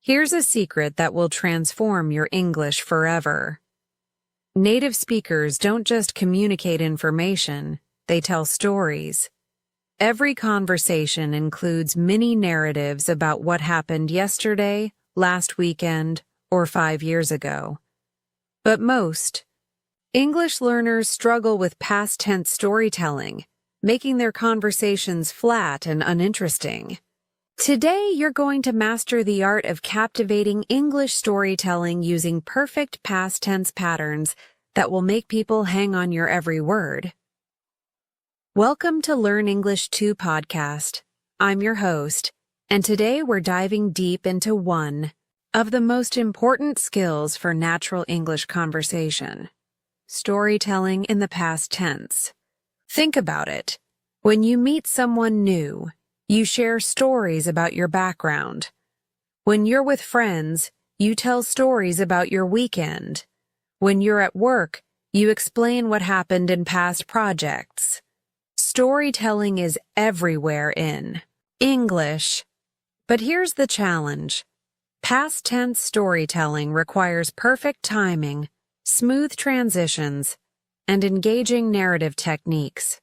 Here's a secret that will transform your English forever. Native speakers don't just communicate information, they tell stories. Every conversation includes mini narratives about what happened yesterday, last weekend, or 5 years ago. But most English learners struggle with past tense storytelling, making their conversations flat and uninteresting. Today, you're going to master the art of captivating English storytelling using perfect past tense patterns that will make people hang on your every word. Welcome to Learn English 2 podcast. I'm your host, and today we're diving deep into one of the most important skills for natural English conversation: storytelling in the past tense. Think about it. When you meet someone new, you share stories about your background. When you're with friends, you tell stories about your weekend. When you're at work, you explain what happened in past projects. Storytelling is everywhere in English. But here's the challenge. Past tense storytelling requires perfect timing, smooth transitions, and engaging narrative techniques.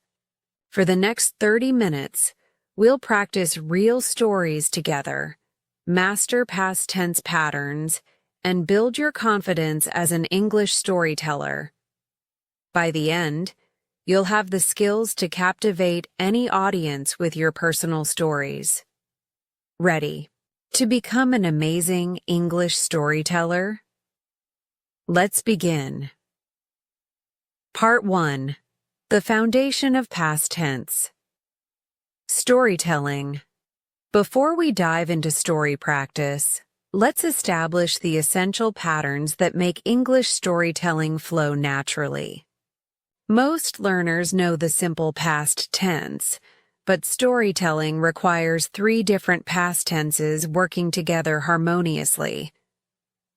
For the next 30 minutes, we'll practice real stories together, master past tense patterns, and build your confidence as an English storyteller. By the end, you'll have the skills to captivate any audience with your personal stories. Ready to become an amazing English storyteller? Let's begin. Part 1. The foundation of past tense. Storytelling. Before we dive into story practice, let's establish the essential patterns that make English storytelling flow naturally. Most learners know the simple past tense, but storytelling requires 3 different past tenses working together harmoniously.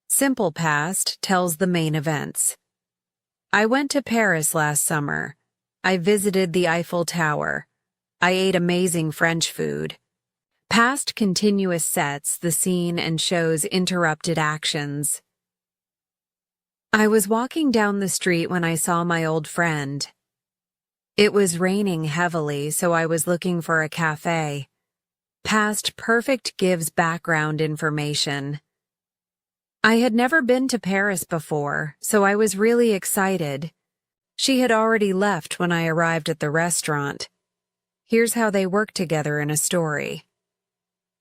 Simple past tells the main events. I went to Paris last summer. I visited the Eiffel Tower. I ate amazing French food. Past continuous sets the scene and shows interrupted actions. I was walking down the street when I saw my old friend. It was raining heavily, so I was looking for a cafe. Past perfect gives background information. I had never been to Paris before, so I was really excited. She had already left when I arrived at the restaurant. Here's how they work together in a story.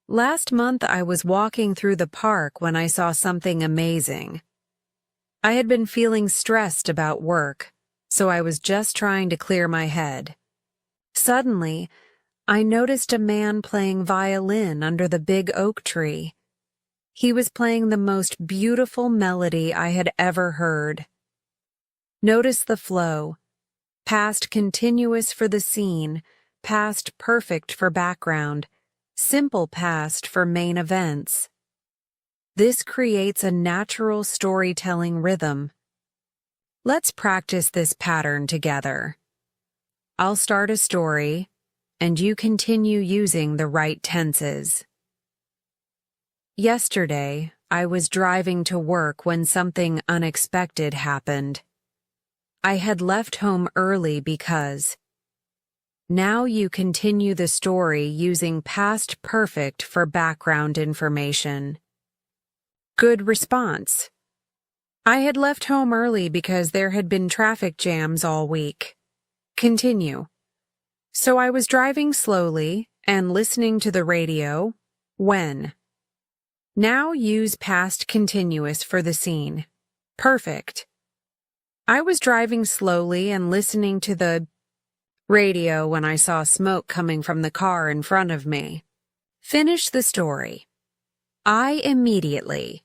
Last month I was walking through the park when I saw something amazing. I had been feeling stressed about work, so I was just trying to clear my head. Suddenly, I noticed a man playing violin under the big oak tree. He was playing the most beautiful melody I had ever heard. Notice the flow. Past continuous for the scene, past perfect for background, simple past for main events. This creates a natural storytelling rhythm. Let's practice this pattern together. I'll start a story, and you continue using the right tenses. Yesterday, I was driving to work when something unexpected happened. I had left home early because. Now you continue the story using past perfect for background information. Good response. I had left home early because there had been traffic jams all week. Continue. So I was driving slowly and listening to the radio when. Now use past continuous for the scene. Perfect. I was driving slowly and listening to the radio when I saw smoke coming from the car in front of me. Finish the story. I immediately.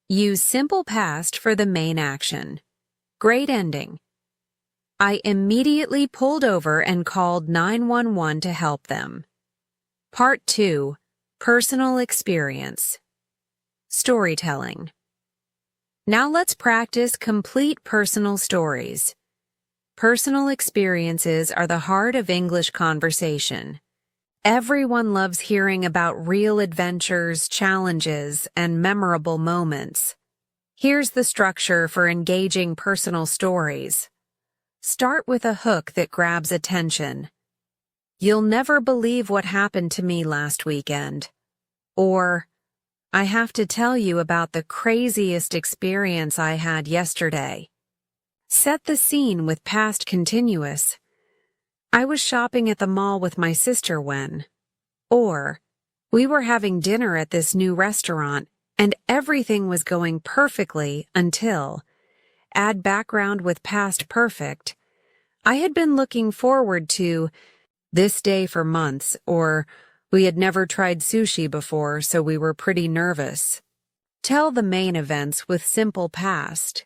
Use simple past for the main action. Great ending. I immediately pulled over and called 911 to help them. Part 2. Personal experience. Storytelling. Now let's practice complete personal stories. Personal experiences are the heart of English conversation. Everyone loves hearing about real adventures, challenges, and memorable moments. Here's the structure for engaging personal stories. Start with a hook that grabs attention. You'll never believe what happened to me last weekend. Or, I have to tell you about the craziest experience I had yesterday. Set the scene with past continuous. I was shopping at the mall with my sister when. Or, we were having dinner at this new restaurant and everything was going perfectly until. Add background with past perfect. I had been looking forward to this day for months, or we had never tried sushi before, so we were pretty nervous. Tell the main events with simple past.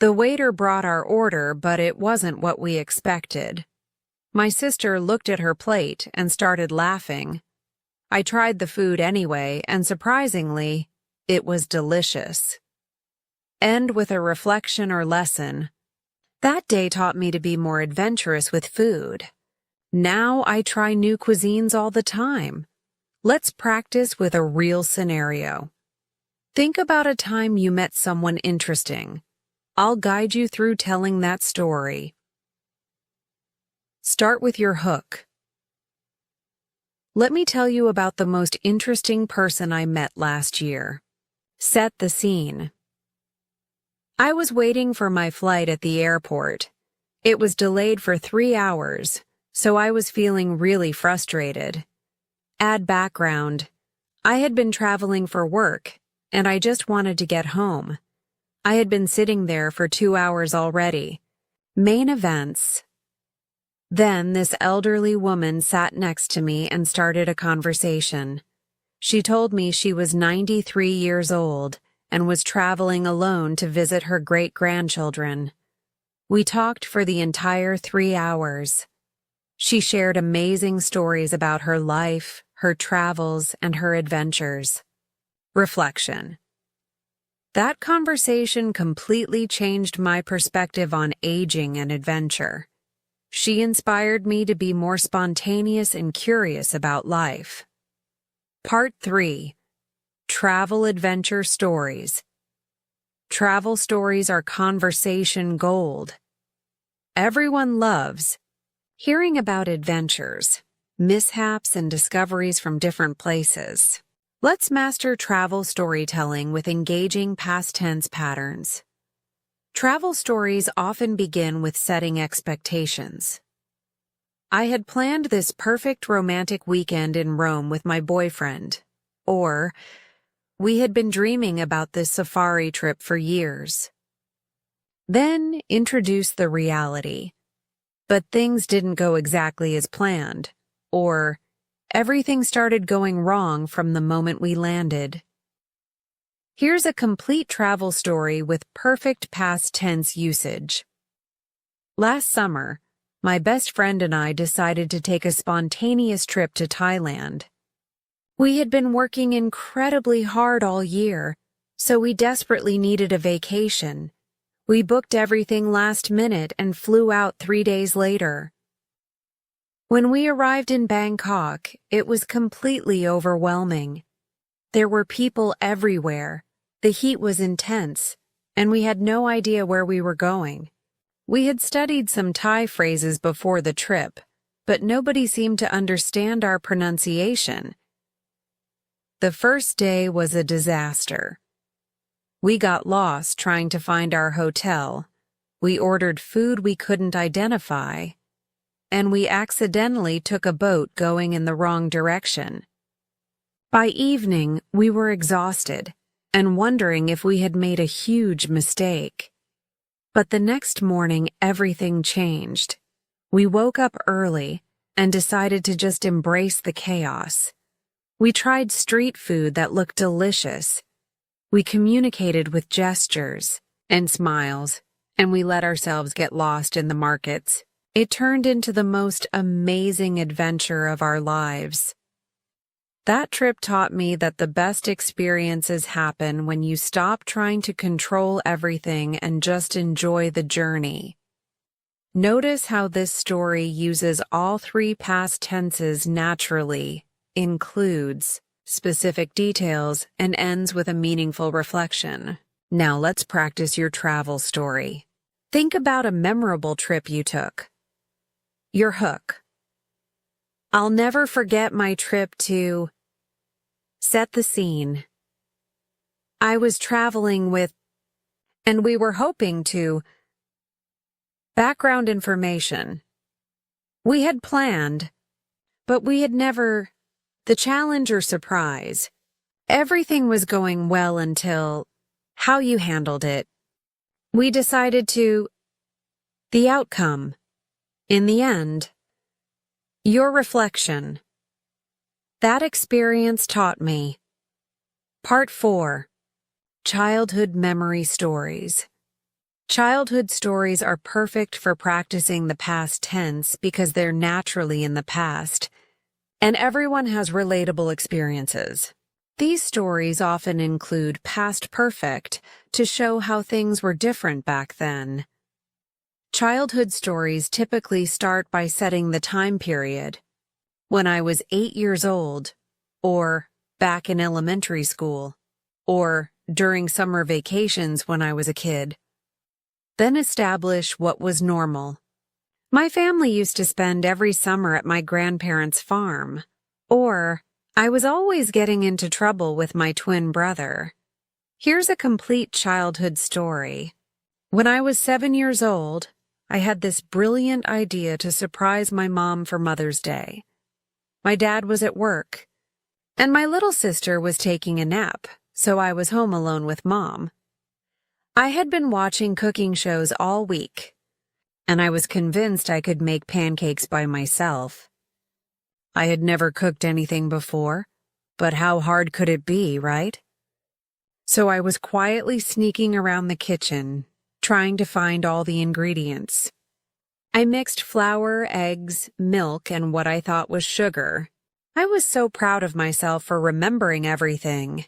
The waiter brought our order, but it wasn't what we expected. My sister looked at her plate and started laughing. I tried the food anyway, and surprisingly, it was delicious. End with a reflection or lesson. That day taught me to be more adventurous with food. Now I try new cuisines all the time. Let's practice with a real scenario. Think about a time you met someone interesting. I'll guide you through telling that story. Start with your hook. Let me tell you about the most interesting person I met last year. Set the scene. I was waiting for my flight at the airport. It was delayed for 3 hours, so I was feeling really frustrated. Add background. I had been traveling for work, and I just wanted to get home. I had been sitting there for 2 hours already. Main events. Then this elderly woman sat next to me and started a conversation. She told me she was 93 years old and was traveling alone to visit her great-grandchildren. We talked for the entire 3 hours. She shared amazing stories about her life, her travels, and her adventures. Reflection. That conversation completely changed my perspective on aging and adventure. She inspired me to be more spontaneous and curious about life. Part 3. Travel Adventure Stories. Travel stories are conversation gold. Everyone loves hearing about adventures, mishaps, and discoveries from different places. Let's master travel storytelling with engaging past tense patterns. Travel stories often begin with setting expectations. I had planned this perfect romantic weekend in Rome with my boyfriend. Or, we had been dreaming about this safari trip for years. Then introduce the reality. But things didn't go exactly as planned. Or, everything started going wrong from the moment we landed. Here's a complete travel story with perfect past tense usage. Last summer, my best friend and I decided to take a spontaneous trip to Thailand. We had been working incredibly hard all year, so we desperately needed a vacation. We booked everything last minute and flew out 3 days later. When we arrived in Bangkok, it was completely overwhelming. There were people everywhere, the heat was intense, and we had no idea where we were going. We had studied some Thai phrases before the trip, but nobody seemed to understand our pronunciation. The first day was a disaster. We got lost trying to find our hotel. We ordered food we couldn't identify, and we accidentally took a boat going in the wrong direction. By evening, we were exhausted and wondering if we had made a huge mistake. But the next morning, everything changed. We woke up early and decided to just embrace the chaos. We tried street food that looked delicious. We communicated with gestures and smiles, and we let ourselves get lost in the markets. It turned into the most amazing adventure of our lives. That trip taught me that the best experiences happen when you stop trying to control everything and just enjoy the journey. Notice how this story uses all three past tenses naturally, includes specific details, and ends with a meaningful reflection. Now let's practice your travel story. Think about a memorable trip you took. Your hook. I'll never forget my trip to... Set the scene. I was traveling with... and we were hoping to... Background information. We had planned, but we had never... The challenge or surprise. Everything was going well until... How you handled it. We decided to... The outcome. In the end. Your reflection. That experience taught me. Part 4. Childhood memory stories. Childhood stories are perfect for practicing the past tense because they're naturally in the past, and everyone has relatable experiences. These stories often include past perfect to show how things were different back then. Childhood stories typically start by setting the time period. When I was 8 years old, or back in elementary school, or during summer vacations when I was a kid. Then establish what was normal. My family used to spend every summer at my grandparents' farm, or I was always getting into trouble with my twin brother. Here's a complete childhood story. When I was 7 years old, I had this brilliant idea to surprise my mom for Mother's Day. My dad was at work, and my little sister was taking a nap, so I was home alone with Mom. I had been watching cooking shows all week, and I was convinced I could make pancakes by myself. I had never cooked anything before, but how hard could it be, right? So I was quietly sneaking around the kitchen, trying to find all the ingredients. I mixed flour, eggs, milk, and what I thought was sugar. I was so proud of myself for remembering everything.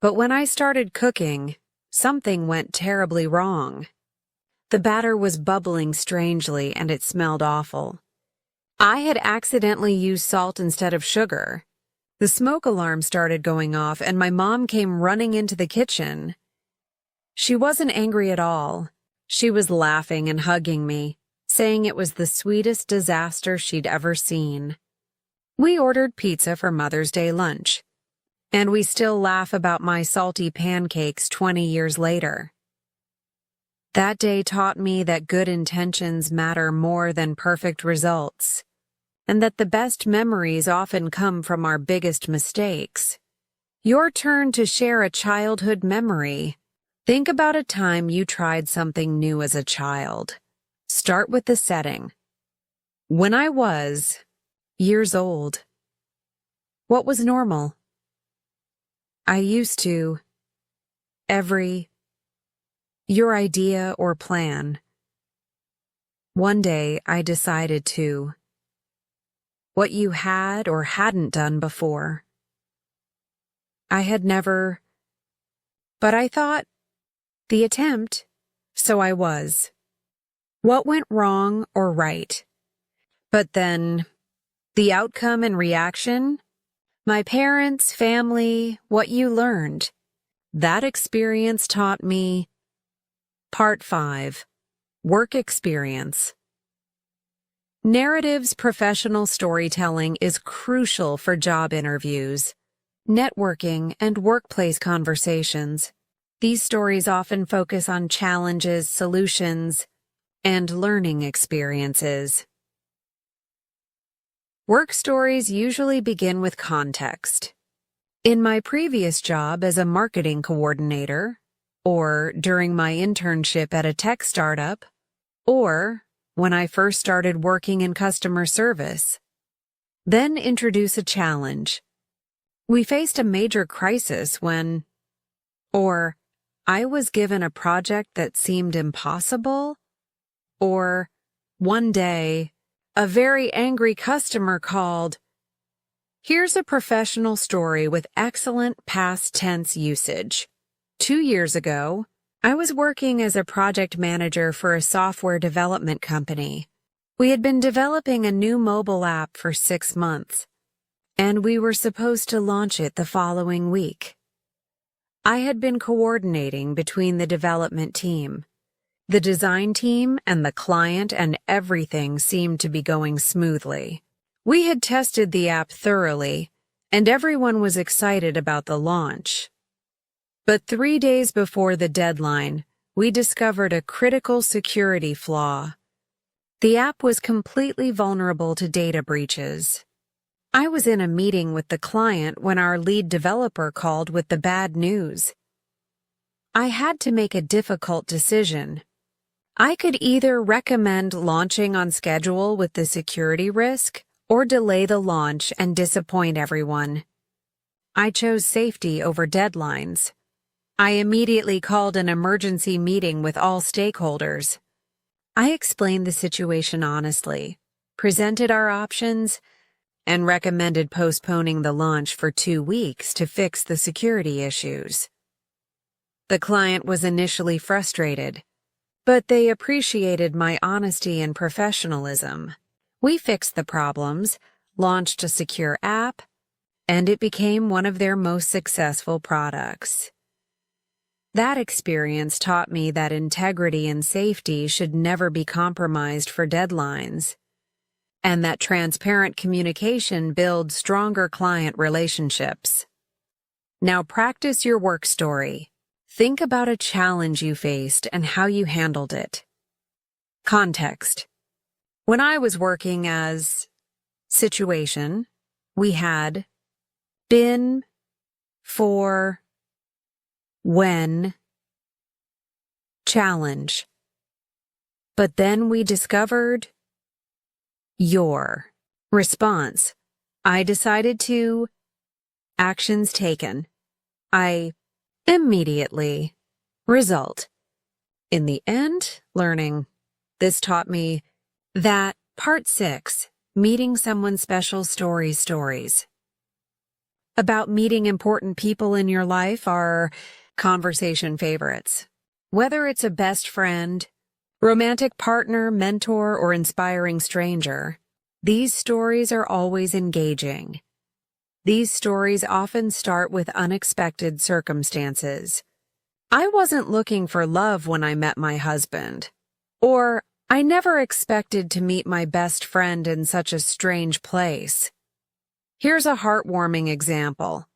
But when I started cooking, something went terribly wrong. The batter was bubbling strangely and it smelled awful. I had accidentally used salt instead of sugar. The smoke alarm started going off and my mom came running into the kitchen. She wasn't angry at all. She was laughing and hugging me, saying it was the sweetest disaster she'd ever seen. We ordered pizza for Mother's Day lunch, and we still laugh about my salty pancakes 20 years later. That day taught me that good intentions matter more than perfect results, and that the best memories often come from our biggest mistakes. Your turn to share a childhood memory. Think about a time you tried something new as a child. Start with the setting. When I was years old. What was normal? I used to. Your idea or plan. One day I decided to. What you had or hadn't done before. I had never. But I thought. The attempt. So I was. What went wrong or right? But then, the outcome and reaction? My parents, family, what you learned. That experience taught me. Part 5. Work experience. Narratives professional storytelling is crucial for job interviews, networking, and workplace conversations. These stories often focus on challenges, solutions, and learning experiences. Work stories usually begin with context. In my previous job as a marketing coordinator, or during my internship at a tech startup, or when I first started working in customer service. Then introduce a challenge. We faced a major crisis when, or I was given a project that seemed impossible, or one day, a very angry customer called. Here's a professional story with excellent past tense usage. 2 years ago, I was working as a project manager for a software development company. We had been developing a new mobile app for 6 months, and we were supposed to launch it the following week. I had been coordinating between the development team, the design team, and the client, and everything seemed to be going smoothly. We had tested the app thoroughly, and everyone was excited about the launch. But 3 days before the deadline, we discovered a critical security flaw. The app was completely vulnerable to data breaches. I was in a meeting with the client when our lead developer called with the bad news. I had to make a difficult decision. I could either recommend launching on schedule with the security risk or delay the launch and disappoint everyone. I chose safety over deadlines. I immediately called an emergency meeting with all stakeholders. I explained the situation honestly, presented our options, and recommended postponing the launch for 2 weeks to fix the security issues. The client was initially frustrated, but they appreciated my honesty and professionalism. We fixed the problems, launched a secure app, and it became one of their most successful products. That experience taught me that integrity and safety should never be compromised for deadlines, and that transparent communication builds stronger client relationships. Now practice your work story. Think about a challenge you faced and how you handled it. Context. When I was working as situation, we had been, for, when, challenge. But then we discovered your response. I decided to, actions taken. I immediately, result. In the end, learning. This taught me that Part 6, meeting someone special stories. About meeting important people in your life are conversation favorites. Whether it's a best friend, romantic partner, mentor, or inspiring stranger, these stories are always engaging. These stories often start with unexpected circumstances. I wasn't looking for love when I met my husband. Or, I never expected to meet my best friend in such a strange place. Here's a heartwarming example.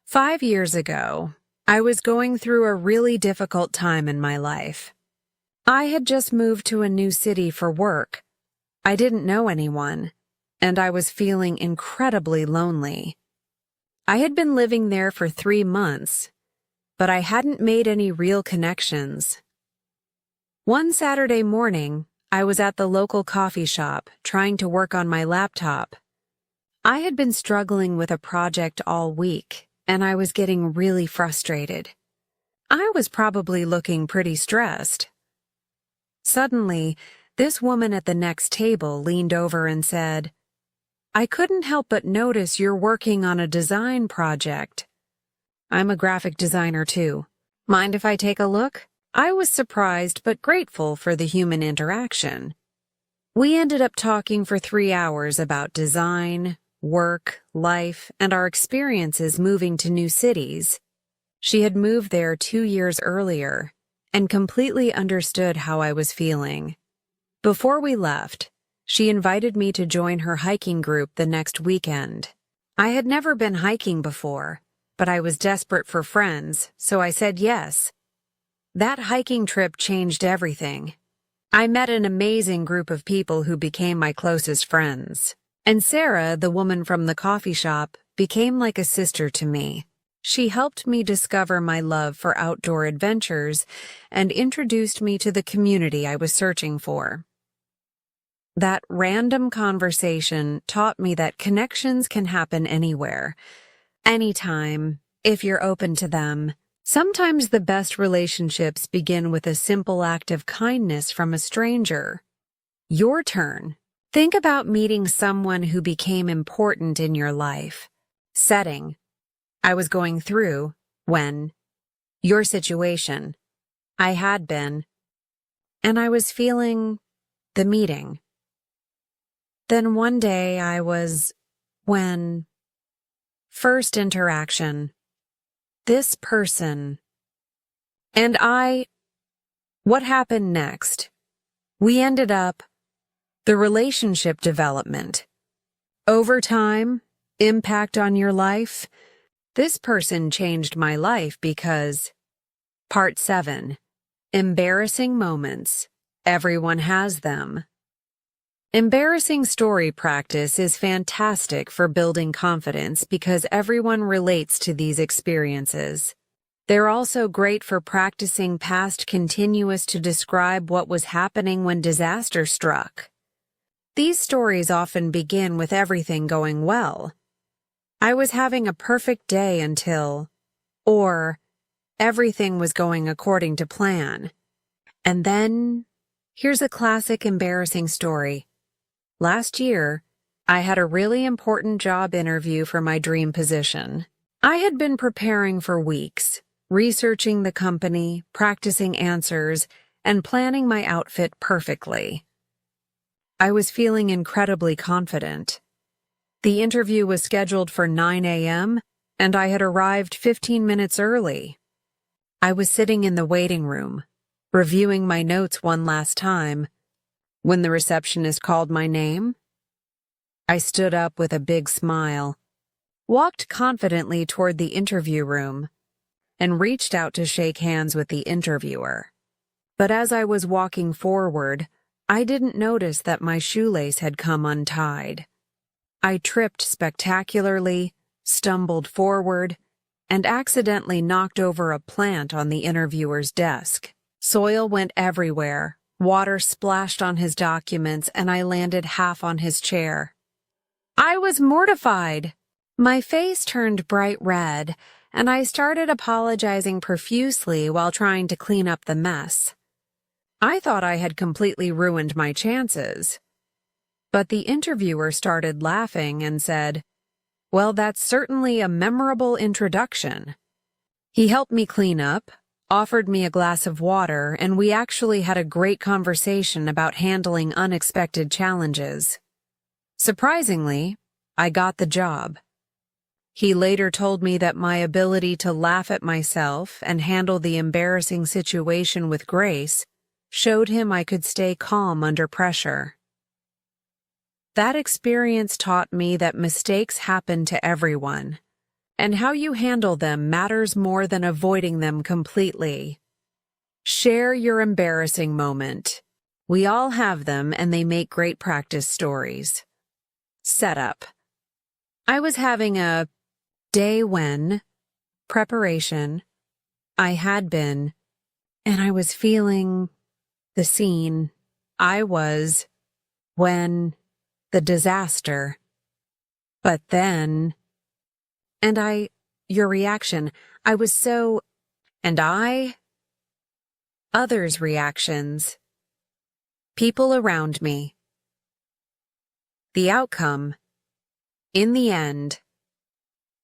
5 years ago, I was going through a really difficult time in my life. I had just moved to a new city for work. I didn't know anyone, and I was feeling incredibly lonely. I had been living there for 3 months, but I hadn't made any real connections. One Saturday morning, I was at the local coffee shop trying to work on my laptop. I had been struggling with a project all week, and I was getting really frustrated. I was probably looking pretty stressed. Suddenly, this woman at the next table leaned over and said, "I couldn't help but notice you're working on a design project." I'm a graphic designer too. Mind if I take a look? I was surprised but grateful for the human interaction. We ended up talking for 3 hours about design, work, life, and our experiences moving to new cities. She had moved there 2 years earlier and completely understood how I was feeling. Before we left, she invited me to join her hiking group the next weekend. I had never been hiking before, but I was desperate for friends, so I said yes. That hiking trip changed everything. I met an amazing group of people who became my closest friends. And Sarah, the woman from the coffee shop, became like a sister to me. She helped me discover my love for outdoor adventures and introduced me to the community I was searching for. That random conversation taught me that connections can happen anywhere, anytime, if you're open to them. Sometimes the best relationships begin with a simple act of kindness from a stranger. Your turn. Think about meeting someone who became important in your life. Setting. I was going through, when. Your situation. I had been, and I was feeling the meeting. Then one day when first interaction, this person, and what happened next? We ended up, the relationship development. Over time, impact on your life. This person changed my life because Part 7. Embarrassing moments. Everyone has them. Embarrassing story practice is fantastic for building confidence because everyone relates to these experiences. They're also great for practicing past continuous to describe what was happening when disaster struck. These stories often begin with everything going well. I was having a perfect day until, or everything was going according to plan. And then, here's a classic embarrassing story. Last year, I had a really important job interview for my dream position. I had been preparing for weeks, researching the company, practicing answers, and planning my outfit perfectly. I was feeling incredibly confident. The interview was scheduled for 9 a.m., and I had arrived 15 minutes early. I was sitting in the waiting room, reviewing my notes one last time, when the receptionist called my name. I stood up with a big smile, walked confidently toward the interview room, and reached out to shake hands with the interviewer. But as I was walking forward, I didn't notice that my shoelace had come untied. I tripped spectacularly, stumbled forward, and accidentally knocked over a plant on the interviewer's desk. Soil went everywhere, water splashed on his documents, and I landed half on his chair. I was mortified. My face turned bright red, and I started apologizing profusely while trying to clean up the mess. I thought I had completely ruined my chances. But the interviewer started laughing and said, "Well, that's certainly a memorable introduction." He helped me clean up, offered me a glass of water, and we actually had a great conversation about handling unexpected challenges. Surprisingly, I got the job. He later told me that my ability to laugh at myself and handle the embarrassing situation with grace showed him I could stay calm under pressure. That experience taught me that mistakes happen to everyone, and how you handle them matters more than avoiding them completely. Share your embarrassing moment. We all have them, and they make great practice stories. Setup. I was having a day when preparation. I had been, and I was feeling the scene. I was when the disaster. But then, your reaction, I was so, others' reactions, people around me. The outcome, in the end,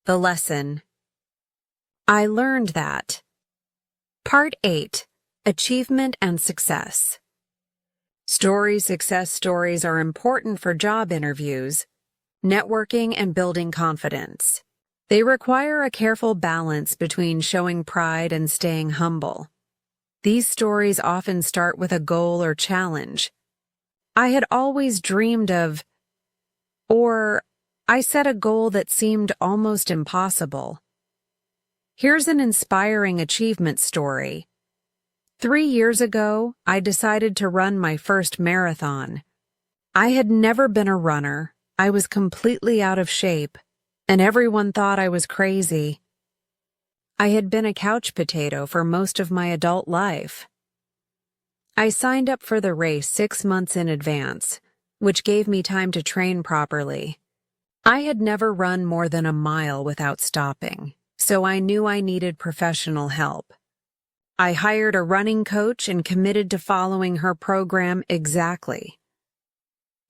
the lesson. I learned that. Part 8. Achievement and Success. Success stories are important for job interviews, networking, and building confidence. They require a careful balance between showing pride and staying humble. These stories often start with a goal or challenge. I had always dreamed of, or I set a goal that seemed almost impossible. Here's an inspiring achievement story. 3 years ago, I decided to run my first marathon. I had never been a runner. I was completely out of shape, and everyone thought I was crazy. I had been a couch potato for most of my adult life. I signed up for the race 6 months in advance, which gave me time to train properly. I had never run more than a mile without stopping, so I knew I needed professional help. I hired a running coach and committed to following her program exactly.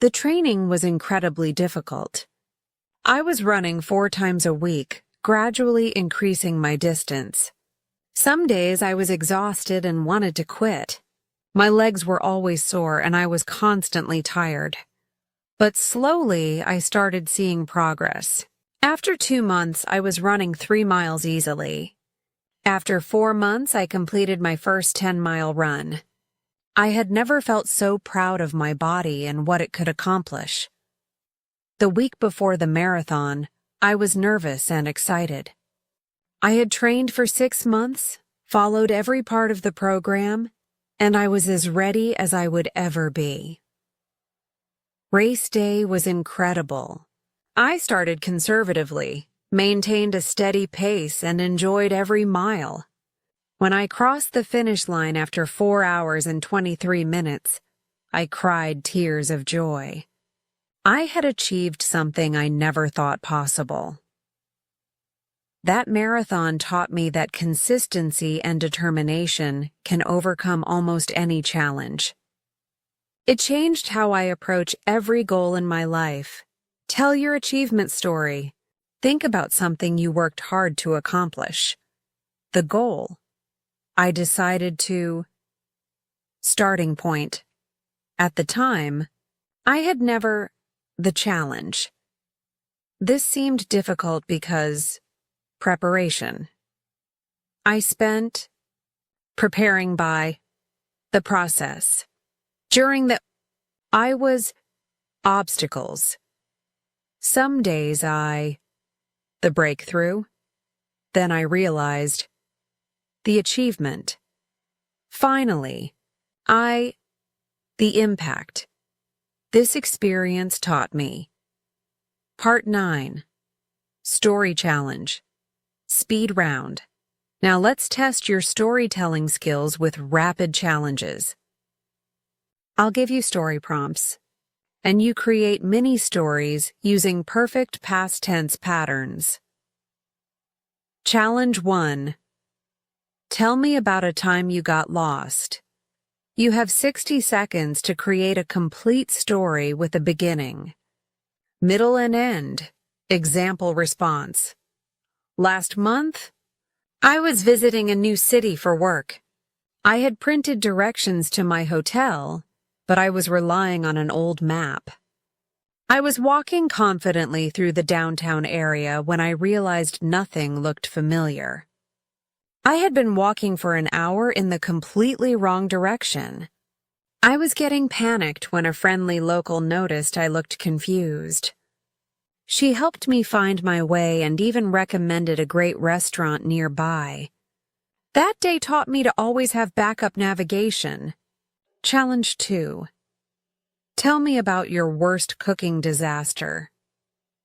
The training was incredibly difficult. I was running 4 times a week, gradually increasing my distance. Some days I was exhausted and wanted to quit. My legs were always sore and I was constantly tired. But slowly I started seeing progress. After 2 months, I was running 3 miles easily. After 4 months, I completed my first 10-mile run. I had never felt so proud of my body and what it could accomplish. The week before the marathon, I was nervous and excited. I had trained for 6 months, followed every part of the program, and I was as ready as I would ever be. Race day was incredible. I started conservatively, maintained a steady pace, and enjoyed every mile. When I crossed the finish line after 4 hours and 23 minutes, I cried tears of joy. I had achieved something I never thought possible. That marathon taught me that consistency and determination can overcome almost any challenge. It changed how I approach every goal in my life. Tell your achievement story. Think about something you worked hard to accomplish. The goal. I decided to... Starting point. At the time, I had never... The challenge. This seemed difficult because... Preparation. I spent... Preparing by... The process. During the... I was... Obstacles. Some days I... The breakthrough. Then I realized... The achievement. Finally, the impact. This experience taught me. Part 9. Story Challenge. Speed Round. Now let's test your storytelling skills with rapid challenges. I'll give you story prompts, and you create mini stories using perfect past tense patterns. Challenge 1. Tell me about a time you got lost. You have 60 seconds to create a complete story with a beginning, middle, and end. Example response. Last month, I was visiting a new city for work. I had printed directions to my hotel, but I was relying on an old map. I was walking confidently through the downtown area when I realized nothing looked familiar. I had been walking for an hour in the completely wrong direction. I was getting panicked when a friendly local noticed I looked confused. She helped me find my way and even recommended a great restaurant nearby. That day taught me to always have backup navigation. Challenge 2. Tell me about your worst cooking disaster.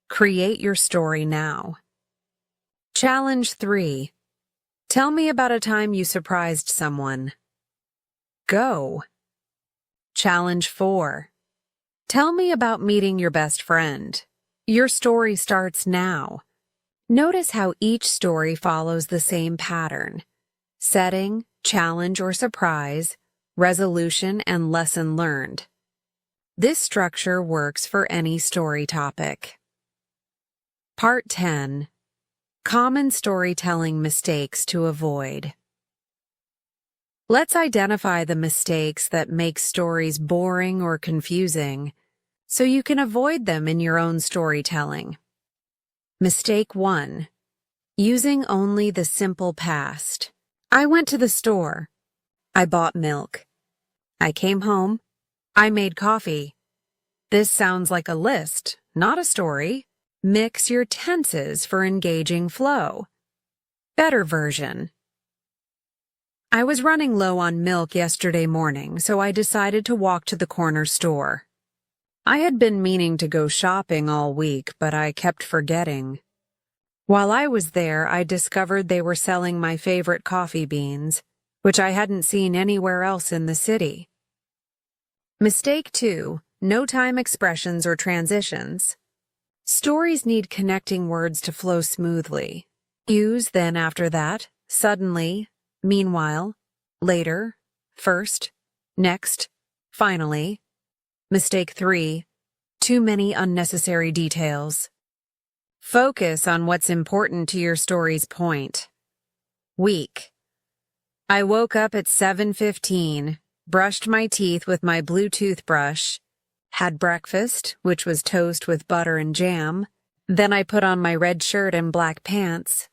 Create your story now. Challenge 3. Tell me about a time you surprised someone. Go. Challenge 4. Tell me about meeting your best friend. Your story starts now. Notice how each story follows the same pattern: setting, challenge or surprise, resolution, and lesson learned. This structure works for any story topic. Part 10. Common storytelling mistakes to avoid. Let's identify the mistakes that make stories boring or confusing, so you can avoid them in your own storytelling. Mistake 1. Using only the simple past. I went to the store. I bought milk. I came home. I made coffee. This sounds like a list, not a story. Mix your tenses for engaging flow. Better version. I was running low on milk yesterday morning, so I decided to walk to the corner store. I had been meaning to go shopping all week, but I kept forgetting. While I was there, I discovered they were selling my favorite coffee beans, which I hadn't seen anywhere else in the city. Mistake 2. No time expressions or transitions. Stories need connecting words to flow smoothly. Use then after that, suddenly, meanwhile, later, first, next, finally. Mistake 3. Too many unnecessary details. Focus on what's important to your story's point. Weak. I woke up at 7:15, brushed my teeth with my blue toothbrush, had breakfast, which was toast with butter and jam. Then I put on my red shirt and black pants.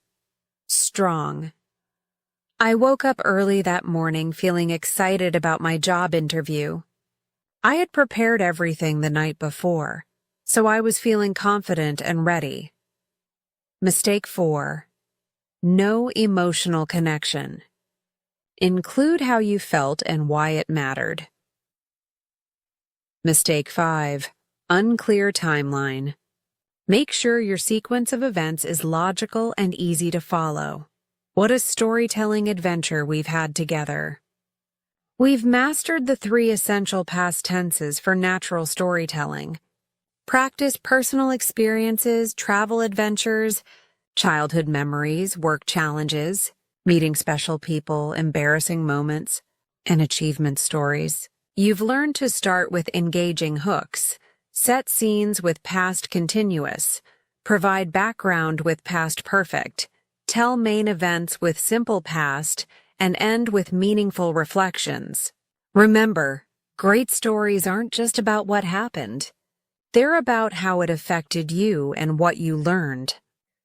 Strong. I woke up early that morning feeling excited about my job interview. I had prepared everything the night before, so I was feeling confident and ready. Mistake 4. No emotional connection. Include how you felt and why it mattered. Mistake 5. Unclear timeline. Make sure your sequence of events is logical and easy to follow. What a storytelling adventure we've had together. We've mastered the 3 essential past tenses for natural storytelling. Practice personal experiences, travel adventures, childhood memories, work challenges, meeting special people, embarrassing moments, and achievement stories. You've learned to start with engaging hooks, set scenes with past continuous, provide background with past perfect, tell main events with simple past, and end with meaningful reflections. Remember, great stories aren't just about what happened. They're about how it affected you and what you learned.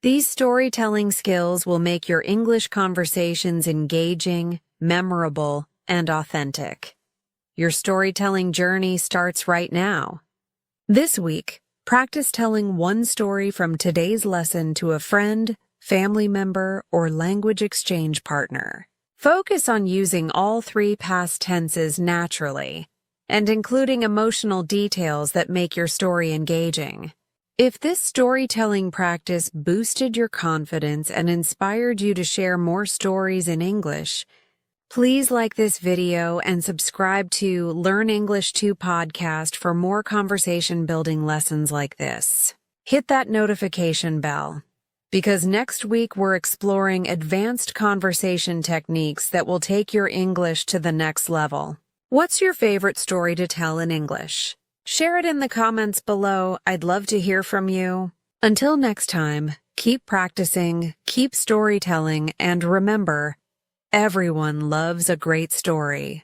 These storytelling skills will make your English conversations engaging, memorable, and authentic. Your storytelling journey starts right now. This week, practice telling one story from today's lesson to a friend, family member, or language exchange partner. Focus on using all 3 past tenses naturally and including emotional details that make your story engaging. If this storytelling practice boosted your confidence and inspired you to share more stories in English, please like this video and subscribe to Learn English 2 podcast for more conversation-building lessons like this. Hit that notification bell, because next week we're exploring advanced conversation techniques that will take your English to the next level. What's your favorite story to tell in English? Share it in the comments below. I'd love to hear from you. Until next time, keep practicing, keep storytelling, and remember, everyone loves a great story.